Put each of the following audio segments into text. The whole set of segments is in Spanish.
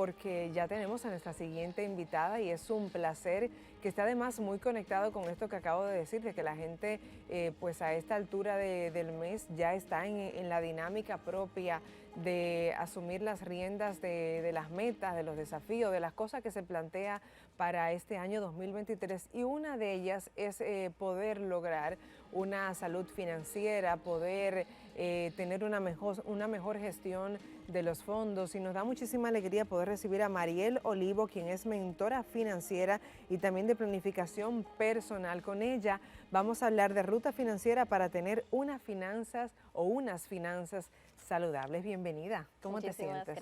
porque ya tenemos a nuestra siguiente invitada y es un placer que esté además muy conectado con esto que acabo de decir, de que la gente pues a esta altura del mes ya está en la dinámica propia de asumir las riendas de las metas, de los desafíos, de las cosas que se plantea para este año 2023, y una de ellas es poder lograr una salud financiera, poder tener una mejor gestión de los fondos, y nos da muchísima alegría poder recibir a Mariel Olivo, quien es mentora financiera y también de planificación personal. Con ella vamos a hablar de ruta financiera para tener unas finanzas saludables. Bienvenida. ¿Cómo te sientes?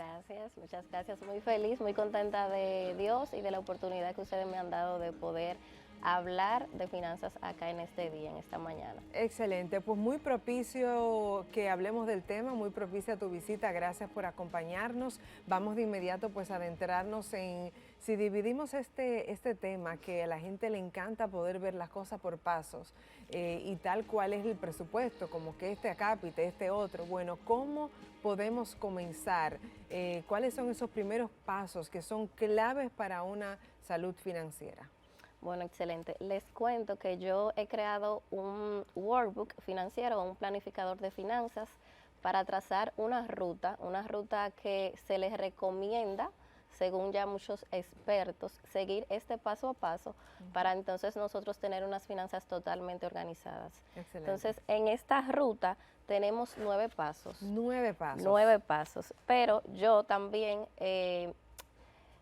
Muchas gracias. Muy feliz, muy contenta de Dios y de la oportunidad que ustedes me han dado de poder hablar de finanzas acá en este día, en esta mañana. Excelente, pues muy propicio que hablemos del tema, muy propicia tu visita, gracias por acompañarnos. Vamos de inmediato pues a adentrarnos en, si dividimos este tema, que a la gente le encanta poder ver las cosas por pasos y tal cual es el presupuesto, como que este acápite, este otro. Bueno, ¿cómo podemos comenzar? ¿Cuáles son esos primeros pasos que son claves para una salud financiera? Bueno, excelente. Les cuento que yo he creado un workbook financiero, un planificador de finanzas para trazar una ruta que se les recomienda, según ya muchos expertos, seguir este paso a paso para entonces nosotros tener unas finanzas totalmente organizadas. Excelente. Entonces, en esta ruta tenemos 9 pasos. 9 pasos. 9 pasos, pero yo también...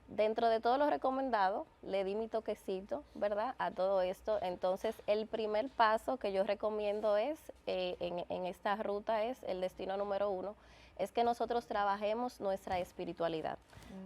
dentro de todo lo recomendado, le di mi toquecito, ¿verdad?, a todo esto. Entonces, el primer paso que yo recomiendo es, en esta ruta es, el destino número 1, es que nosotros trabajemos nuestra espiritualidad.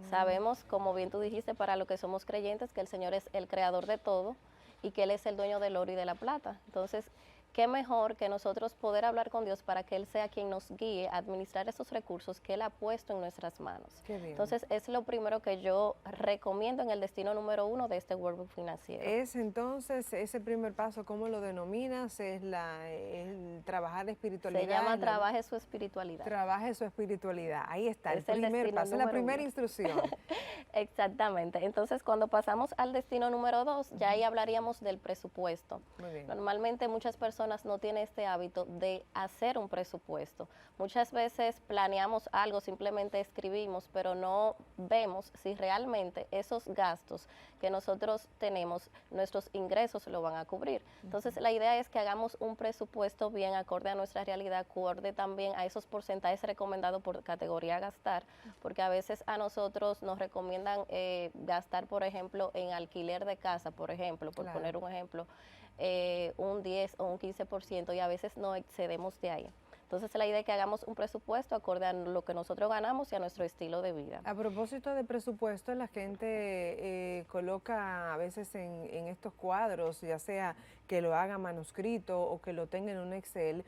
Sabemos, como bien tú dijiste, para los que somos creyentes, que el Señor es el creador de todo y que Él es el dueño del oro y de la plata. Entonces, qué mejor que nosotros poder hablar con Dios para que Él sea quien nos guíe a administrar esos recursos que Él ha puesto en nuestras manos. Qué bien. Entonces, es lo primero que yo recomiendo en el destino número 1 de este workbook financiero. Es entonces ese primer paso, ¿cómo lo denominas? Es el trabajar la espiritualidad. Se llama trabaje su espiritualidad. Trabaje su espiritualidad. Ahí está, Es el primer paso, la primera 1. instrucción. Exactamente. Entonces, cuando pasamos al destino número 2, ya ahí hablaríamos del presupuesto. Muy bien. Normalmente muchas personas no tienen este hábito de hacer un presupuesto. Muchas veces planeamos algo, simplemente escribimos, pero no vemos si realmente esos gastos que nosotros tenemos, nuestros ingresos lo van a cubrir. Entonces, la idea es que hagamos un presupuesto bien acorde a nuestra realidad, acorde también a esos porcentajes recomendados por categoría a gastar, porque a veces a nosotros nos recomiendan gastar, por ejemplo, en alquiler de casa, por ejemplo, por poner un ejemplo, un 10 o un 15%, y a veces no excedemos de ahí. Entonces, la idea es que hagamos un presupuesto acorde a lo que nosotros ganamos y a nuestro estilo de vida. A propósito de presupuesto, la gente coloca a veces en estos cuadros, ya sea que lo haga manuscrito o que lo tenga en un Excel,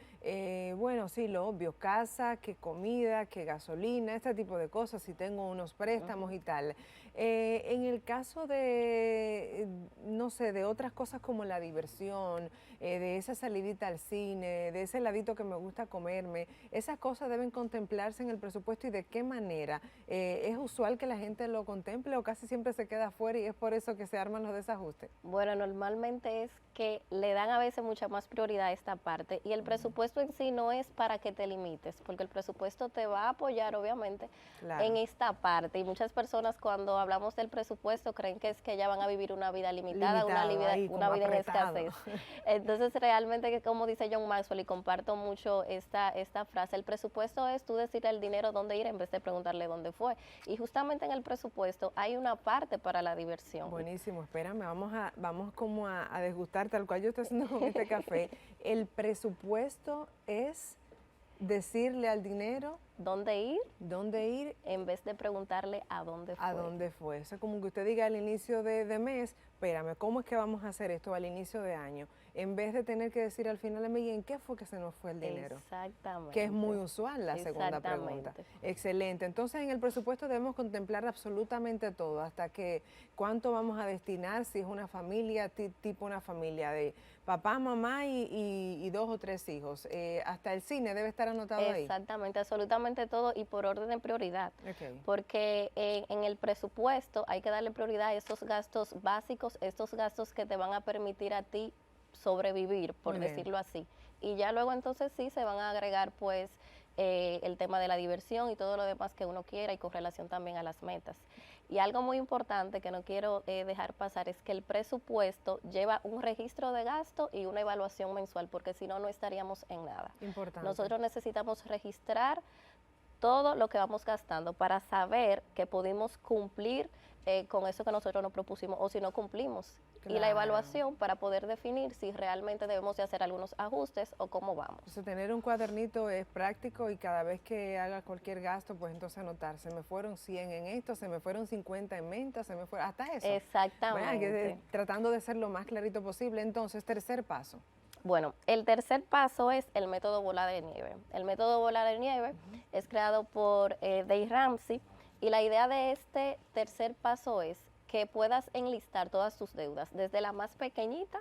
bueno, sí, lo obvio, casa, que comida, que gasolina, este tipo de cosas, si tengo unos préstamos y tal. En el caso de, no sé, de otras cosas como la diversión, de esa salidita al cine, de ese heladito que me gusta comerme, esas cosas deben contemplarse en el presupuesto, y de qué manera. ¿Es usual que la gente lo contemple o casi siempre se queda afuera y es por eso que se arman los desajustes? Bueno, normalmente es que le dan a veces mucha más prioridad a esta parte, y el presupuesto en sí no es para que te limites, porque el presupuesto te va a apoyar obviamente en esta parte, y muchas personas cuando hablamos del presupuesto creen que es que ya van a vivir una vida limitada, una vida en escasez. Entonces, realmente, que como dice John Maxwell, y comparto mucho esta frase, el presupuesto es tú decirle al dinero dónde ir en vez de preguntarle dónde fue, y justamente en el presupuesto hay una parte para la diversión. Buenísimo, espérame, vamos como a degustar tal cual yo estoy haciendo con este café. El presupuesto es decirle al dinero ¿Dónde ir? En vez de preguntarle a dónde fue. ¿A dónde fue? Eso es como que usted diga al inicio de mes, espérame, ¿cómo es que vamos a hacer esto al inicio de año? En vez de tener que decir al final, amiga, ¿en qué fue que se nos fue el dinero? Exactamente. Que es muy usual la segunda pregunta. Excelente. Entonces, en el presupuesto debemos contemplar absolutamente todo, hasta que cuánto vamos a destinar, si es una familia, tipo una familia de papá, mamá y 2 o 3 hijos. Hasta el cine debe estar anotado ahí. Exactamente, absolutamente absolutamente todo y por orden de prioridad, Ok. porque en el presupuesto hay que darle prioridad a esos gastos básicos, estos gastos que te van a permitir a ti sobrevivir, por Muy bien. decirlo así. Y ya luego entonces sí se van a agregar pues el tema de la diversión y todo lo demás que uno quiera y con relación también a las metas. Y algo muy importante que no quiero dejar pasar es que el presupuesto lleva un registro de gasto y una evaluación mensual, porque si no, no estaríamos en nada. Importante. Nosotros necesitamos registrar todo lo que vamos gastando para saber que pudimos cumplir con eso que nosotros nos propusimos o si no cumplimos. Y la Claro. evaluación para poder definir si realmente debemos de hacer algunos ajustes o cómo vamos. Entonces, tener un cuadernito es práctico y cada vez que haga cualquier gasto, pues entonces anotar, se me fueron 100 en esto, se me fueron 50 en ventas, se me fueron, hasta eso. Exactamente. Tratando de ser lo más clarito posible. Entonces, tercer paso. Bueno, el tercer paso es el método bola de nieve. El método bola de nieve es creado por Dave Ramsey y la idea de este tercer paso es que puedas enlistar todas tus deudas, desde la más pequeñita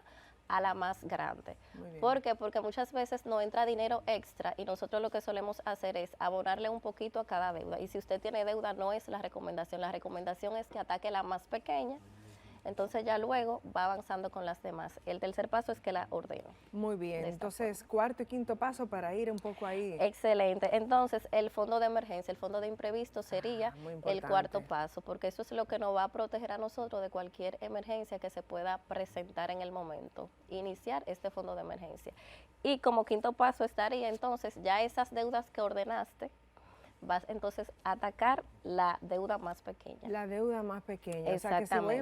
a la más grande. Muy bien. ¿Por qué? Porque muchas veces no entra dinero extra y nosotros lo que solemos hacer es abonarle un poquito a cada deuda. Y si usted tiene deuda, no es la recomendación es que ataque la más pequeña. Entonces ya luego va avanzando con las demás. El tercer paso es que la ordene. Muy bien. Entonces, cuarto y quinto paso para ir un poco ahí. Excelente. Entonces, el fondo de emergencia, el fondo de imprevisto sería muy el importante. cuarto paso, porque eso es lo que nos va a proteger a nosotros de cualquier emergencia que se pueda presentar en el momento. Iniciar este fondo de emergencia. Y como quinto paso estaría entonces ya esas deudas que ordenaste, vas entonces a atacar la deuda más pequeña. La deuda más pequeña. O sea, que si voy a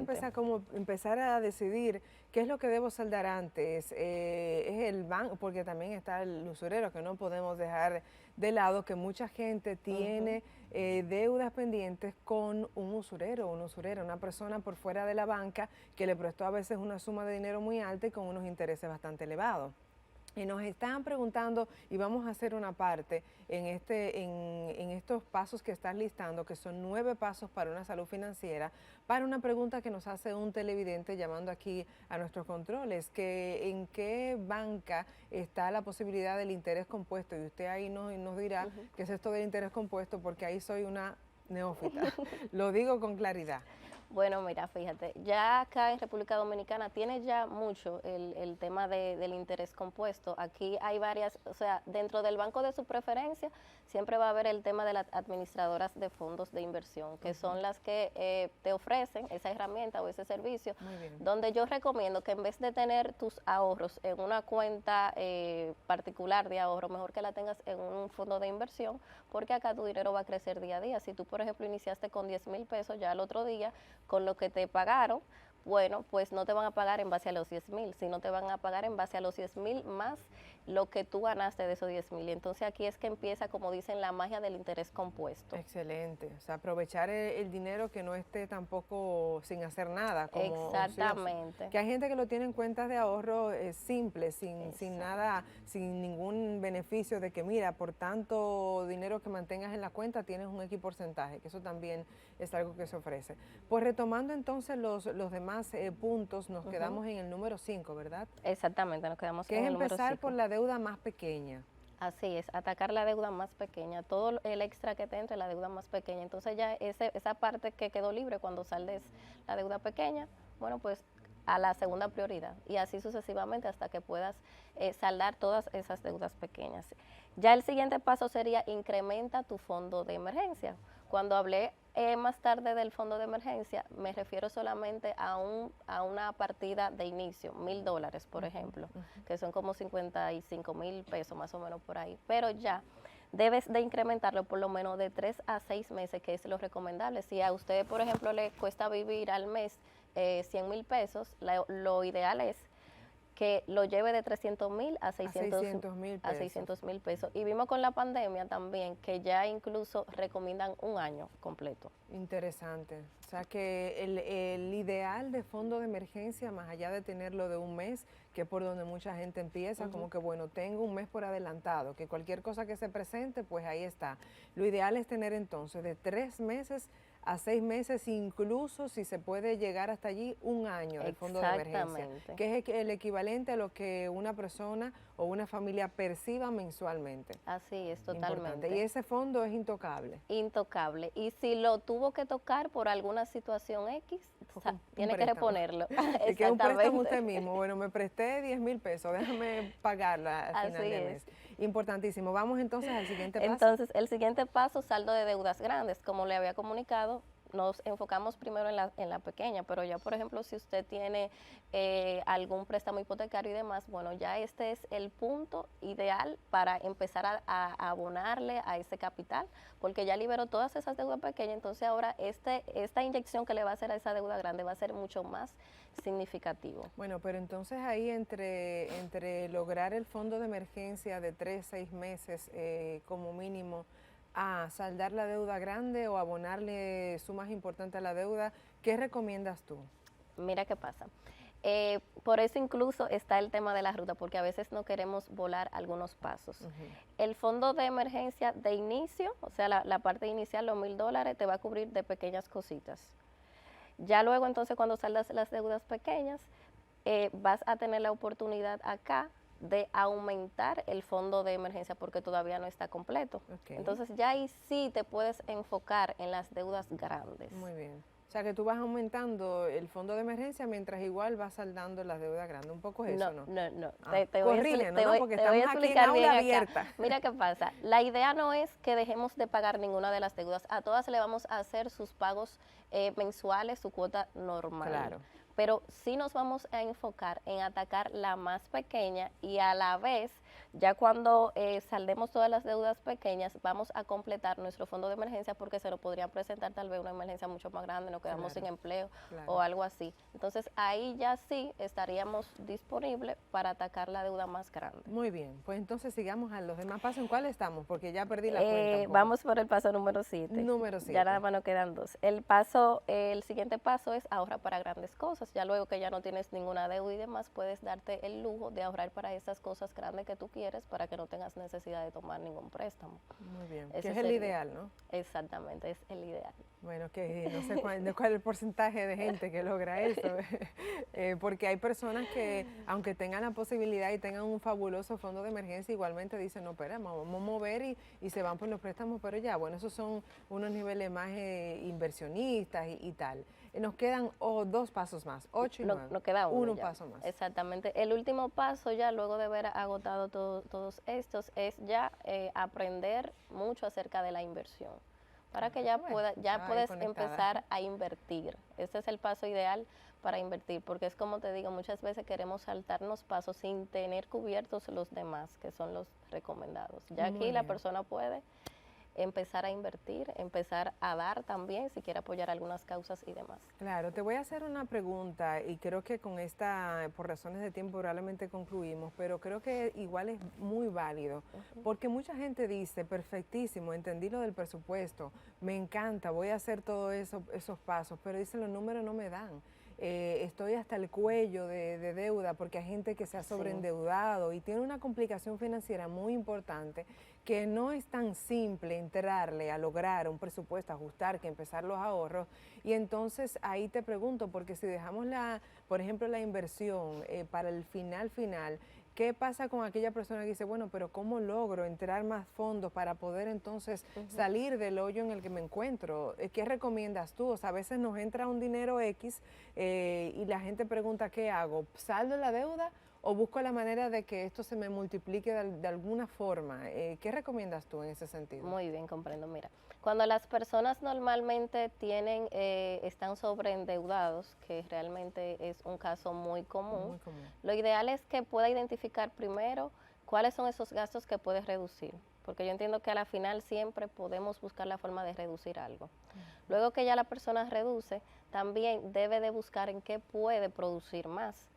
empezar a decidir qué es lo que debo saldar antes, es el banco, porque también está el usurero, que no podemos dejar de lado, que mucha gente tiene deudas pendientes con un usurero, una usurera, una persona por fuera de la banca que le prestó a veces una suma de dinero muy alta y con unos intereses bastante elevados. Y nos están preguntando, y vamos a hacer una parte en estos pasos que estás listando, que son 9 pasos para una salud financiera, para una pregunta que nos hace un televidente llamando aquí a nuestros controles, que en qué banca está la posibilidad del interés compuesto. Y usted ahí nos dirá qué es esto del interés compuesto, porque ahí soy una neófita. Lo digo con claridad. Bueno, mira, fíjate, ya acá en República Dominicana tiene ya mucho el tema del interés compuesto. Aquí hay varias, o sea, dentro del banco de su preferencia siempre va a haber el tema de las administradoras de fondos de inversión, que son las que te ofrecen esa herramienta o ese servicio, donde yo recomiendo que en vez de tener tus ahorros en una cuenta particular de ahorro, mejor que la tengas en un fondo de inversión, porque acá tu dinero va a crecer día a día. Si tú, por ejemplo, iniciaste con 10,000 pesos, ya al otro día con lo que te pagaron, bueno, pues no te van a pagar en base a los 10,000, sino te van a pagar en base a los 10,000 más lo que tú ganaste de esos 10,000. Entonces aquí es que empieza, como dicen, la magia del interés compuesto. Excelente. O sea, aprovechar el dinero que no esté tampoco sin hacer nada. Como Exactamente. ocioso. Que hay gente que lo tiene en cuentas de ahorro simples, sin nada, sin ningún beneficio de que, mira, por tanto dinero que mantengas en la cuenta tienes un X porcentaje, que eso también es algo que se ofrece. Pues retomando entonces los demás puntos, nos quedamos en el número 5, ¿verdad? Exactamente, nos quedamos en el número 5. Que es empezar por la deuda más pequeña. Así es, atacar la deuda más pequeña, todo el extra que te entre, la deuda más pequeña. Entonces ya esa parte que quedó libre cuando saldes la deuda pequeña, bueno, pues a la segunda prioridad y así sucesivamente hasta que puedas saldar todas esas deudas pequeñas. Ya el siguiente paso sería incrementa tu fondo de emergencia. Cuando hablé más tarde del fondo de emergencia, me refiero solamente a una partida de inicio, $1,000, por ejemplo, que son como 55,000 pesos más o menos por ahí. Pero ya debes de incrementarlo por lo menos de 3 a 6 meses, que es lo recomendable. Si a usted, por ejemplo, le cuesta vivir al mes 100,000 pesos, lo ideal es que lo lleve de 300,000 a 600,000 pesos. Y vimos con la pandemia también que ya incluso recomiendan un año completo. Interesante. O sea que el ideal de fondo de emergencia, más allá de tenerlo de un mes, que es por donde mucha gente empieza, como que bueno, tengo un mes por adelantado, que cualquier cosa que se presente, pues ahí está. Lo ideal es tener entonces de 3 meses a 6 meses, incluso si se puede llegar hasta allí, un año del fondo de emergencia, que es el equivalente a lo que una persona o una familia perciba mensualmente. Así es, Importante. totalmente. Y ese fondo es intocable. Intocable. Y si lo tuvo que tocar por alguna situación X, tiene que reponerlo. Y que es un préstamo usted mismo. Bueno, me presté 10,000 pesos, déjame pagarla al final de mes. Importantísimo. Vamos entonces al siguiente paso. Entonces, el siguiente paso, saldo de deudas grandes. Como le había comunicado, nos enfocamos primero en la pequeña, pero ya, por ejemplo, si usted tiene algún préstamo hipotecario y demás, bueno, ya este es el punto ideal para empezar a abonarle a ese capital, porque ya liberó todas esas deudas pequeñas, entonces ahora esta inyección que le va a hacer a esa deuda grande va a ser mucho más significativo. Bueno, pero entonces ahí entre lograr el fondo de emergencia de 3, 6 meses como mínimo, a saldar la deuda grande o abonarle sumas importantes a la deuda, ¿qué recomiendas tú? Mira qué pasa. Por eso incluso está el tema de la ruta, porque a veces no queremos volar algunos pasos. El fondo de emergencia de inicio, o sea, la parte inicial, los $1,000, te va a cubrir de pequeñas cositas. Ya luego entonces cuando saldas las deudas pequeñas, vas a tener la oportunidad acá de aumentar el fondo de emergencia porque todavía no está completo. Entonces ya ahí sí te puedes enfocar en las deudas grandes. Muy bien. O sea que tú vas aumentando el fondo de emergencia mientras igual vas saldando las deudas grandes. Un poco es eso, ¿no? No. Porque estamos aquí en aula abierta. Mira qué pasa. La idea no es que dejemos de pagar ninguna de las deudas. A todas le vamos a hacer sus pagos mensuales, su cuota normal. Claro. Pero sí nos vamos a enfocar en atacar la más pequeña y a la vez, ya cuando saldemos todas las deudas pequeñas, vamos a completar nuestro fondo de emergencia porque se nos podría presentar tal vez una emergencia mucho más grande, nos quedamos sin empleo o algo así. Entonces ahí ya sí estaríamos disponibles para atacar la deuda más grande. Muy bien, pues entonces sigamos a los demás pasos. ¿En cuál estamos? Porque ya perdí la cuenta. Vamos por el paso número 7. Número 7. Ya nada más nos quedan 2. El siguiente paso es ahorrar para grandes cosas. Ya luego que ya no tienes ninguna deuda y demás, puedes darte el lujo de ahorrar para esas cosas grandes que tú quieres para que no tengas necesidad de tomar ningún préstamo. Muy bien, que es el ideal, ¿no? Exactamente, es el ideal. Bueno, que no sé cuál es el porcentaje de gente que logra eso, porque hay personas que, aunque tengan la posibilidad y tengan un fabuloso fondo de emergencia, igualmente dicen, no, espera, vamos a mover y se van por los préstamos, pero ya, bueno, esos son unos niveles más inversionistas y tal. Nos quedan 2 pasos más, 8 y 9. Nos queda un paso más. Exactamente. El último paso ya, luego de haber agotado todos estos, es ya aprender mucho acerca de la inversión. Para que ya puedes empezar a invertir. Este es el paso ideal para invertir, porque es como te digo, muchas veces queremos saltarnos pasos sin tener cubiertos los demás, que son los recomendados. Ya aquí la persona puede empezar a invertir, empezar a dar también, si quiere apoyar algunas causas y demás. Claro, te voy a hacer una pregunta y creo que con esta, por razones de tiempo, probablemente concluimos, pero creo que igual es muy válido, porque mucha gente dice, perfectísimo, entendí lo del presupuesto, me encanta, voy a hacer todos esos pasos, pero dicen los números no me dan. Estoy hasta el cuello de deuda porque hay gente que se ha sobreendeudado y tiene una complicación financiera muy importante que no es tan simple entrarle a lograr un presupuesto, ajustar, que empezar los ahorros. Y entonces ahí te pregunto, porque si dejamos por ejemplo, la inversión para el final, ¿qué pasa con aquella persona que dice, bueno, pero ¿cómo logro entrar más fondos para poder entonces salir del hoyo en el que me encuentro? ¿Qué recomiendas tú? O sea, a veces nos entra un dinero X y la gente pregunta, ¿qué hago? ¿Saldo la deuda o busco la manera de que esto se me multiplique de alguna forma? ¿Qué recomiendas tú en ese sentido? Muy bien, comprendo. Mira, cuando las personas normalmente están sobreendeudados, que realmente es un caso muy común, lo ideal es que pueda identificar primero cuáles son esos gastos que puedes reducir, porque yo entiendo que a la final siempre podemos buscar la forma de reducir algo. Luego que ya la persona reduce, también debe de buscar en qué puede producir más.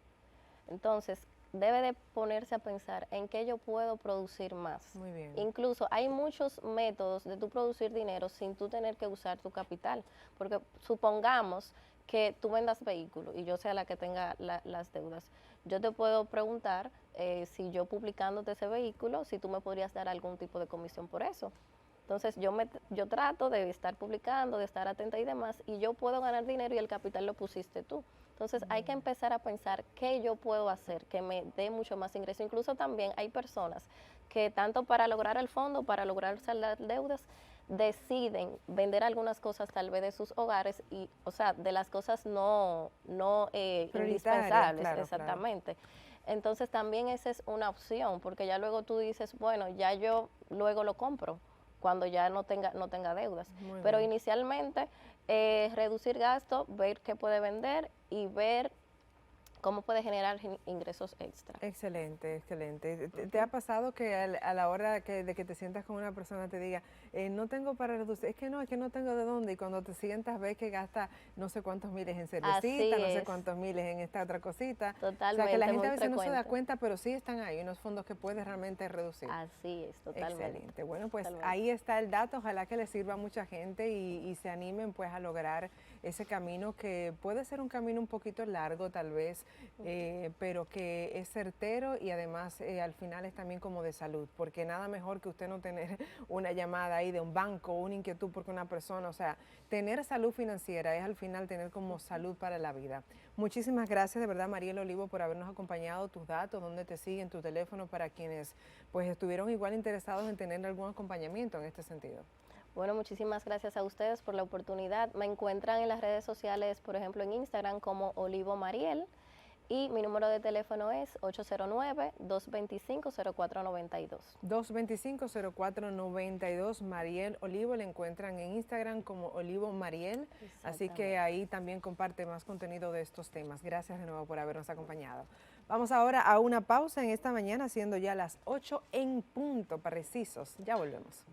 Entonces, debe de ponerse a pensar en qué yo puedo producir más. Muy bien. Incluso hay muchos métodos de tú producir dinero sin tú tener que usar tu capital, porque supongamos que tú vendas vehículos y yo sea la que tenga las deudas. Yo te puedo preguntar si yo publicándote ese vehículo, si tú me podrías dar algún tipo de comisión por eso. Entonces yo trato de estar publicando, de estar atenta y demás, y yo puedo ganar dinero y el capital lo pusiste tú. Entonces hay que empezar a pensar qué yo puedo hacer que me dé mucho más ingreso. Incluso también hay personas que tanto para lograr el fondo, para lograr saldar deudas, deciden vender algunas cosas tal vez de sus hogares y, o sea, de las cosas no indispensables, claro, exactamente. Entonces también esa es una opción, porque ya luego tú dices, bueno, ya yo luego lo compro cuando ya no tenga deudas. Muy Pero bien. inicialmente reducir gastos, ver qué puede vender y ver cómo puede generar ingresos extra. Excelente, excelente. ¿Te ha pasado que a la hora de que te sientas con una persona te diga, no tengo para reducir, es que no tengo de dónde, y cuando te sientas ves que gasta no sé cuántos miles en Así cervecita, no sé es, cuántos miles en esta otra cosita? O sea, que la totalmente, gente muy a veces no se da frecuente. cuenta, pero sí están ahí, unos fondos que puedes realmente reducir. Así es, totalmente. Excelente. Bueno, pues Totalmente. ahí está el dato. Ojalá que le sirva a mucha gente y se animen pues a lograr ese camino que puede ser un camino un poquito largo tal vez, pero que es certero y además al final es también como de salud, porque nada mejor que usted no tener una llamada ahí de un banco, una inquietud porque una persona, o sea, tener salud financiera es al final tener como salud para la vida. Muchísimas gracias de verdad, Mariel Olivo, por habernos acompañado, tus datos, dónde te siguen, tu teléfono, para quienes pues estuvieron igual interesados en tener algún acompañamiento en este sentido. Bueno, muchísimas gracias a ustedes por la oportunidad. Me encuentran en las redes sociales, por ejemplo en Instagram como Olivo Mariel, y mi número de teléfono es 809-225-0492. 225-0492, Mariel Olivo, le encuentran en Instagram como Olivo Mariel, así que ahí también comparte más contenido de estos temas. Gracias de nuevo por habernos acompañado. Vamos ahora a una pausa en esta mañana, siendo ya las 8 en punto, precisos. Ya volvemos.